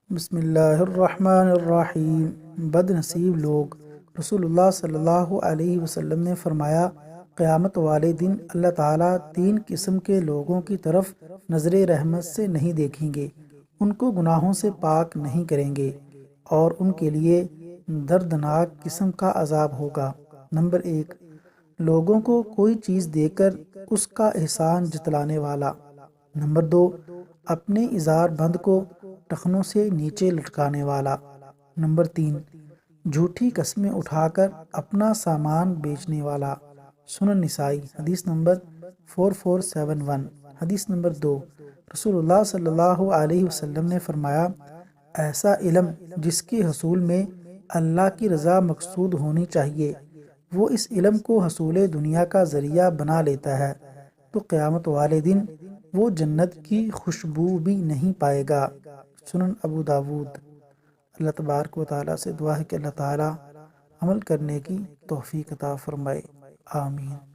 بسم اللہ الرحمن الرحیم۔ بد نصیب لوگ۔ رسول اللہ صلی اللہ علیہ وسلم نے فرمایا، قیامت والے دن اللہ تعالیٰ 3 قسم کے لوگوں کی طرف نظر رحمت سے نہیں دیکھیں گے، ان کو گناہوں سے پاک نہیں کریں گے اور ان کے لیے دردناک قسم کا عذاب ہوگا۔ نمبر 1، لوگوں کو کوئی چیز دے کر اس کا احسان جتلانے والا۔ نمبر 2، اپنے ازار بند کو ٹخنوں سے نیچے لٹکانے والا۔ نمبر 3، جھوٹی قسمیں اٹھا کر اپنا سامان بیچنے والا۔ سنن نسائی حدیث نمبر 4471۔ حدیث نمبر 2، رسول اللہ صلی اللہ علیہ وسلم نے فرمایا، ایسا علم جس کے حصول میں اللہ کی رضا مقصود ہونی چاہیے، وہ اس علم کو حصول دنیا کا ذریعہ بنا لیتا ہے تو قیامت والے دن وہ جنت کی خوشبو بھی نہیں پائے گا۔ سنن ابو داود۔ اللہ تبارک و تعالیٰ سے دعا ہے کہ اللہ تعالیٰ عمل کرنے کی توفیق عطا فرمائے، آمین۔